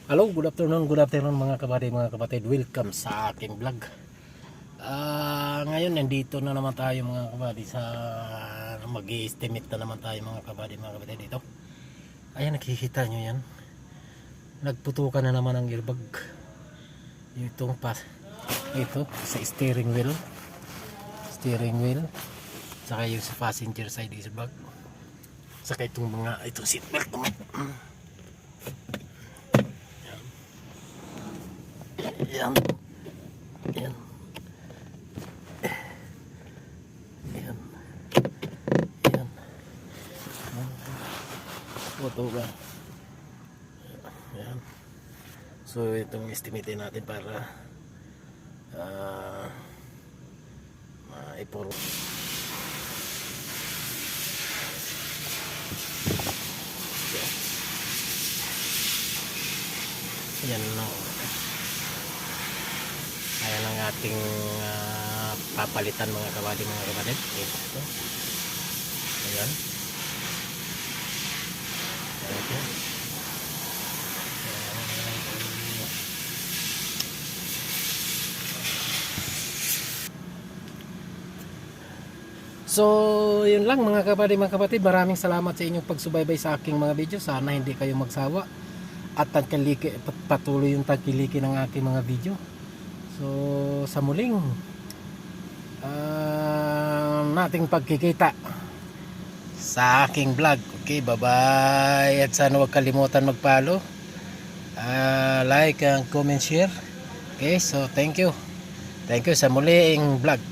Hello, good afternoon mga kapatid. Welcome sa aking vlog. Ngayon nandito na naman tayo mga kapatid sa mag-i-estimate na naman tayo mga kapatid dito. Ayan, nakikita nyo yan. Nagputukan na naman ang airbag. Ito sa steering wheel. Saka yung sa passenger side airbag. Saka itong itong seatbelt naman. Yan. Yan. Yan. Yan. Photo ba? Yan. So itong estimate natin para maipuro. Yan na. Ayan ang ating papalitan mga kapatid. Ito. Ayan. Ito. So yun lang mga kapatid, maraming salamat sa inyong pagsubaybay sa aking mga video. Sana hindi kayo magsawa at patuloy yung tagkiliki ng aking mga video. So sa muling nating pagkikita sa aking vlog. Okay, bye bye, at sana huwag kalimutan mag-follow, like and comment, share. Okay, so thank you sa muling vlog.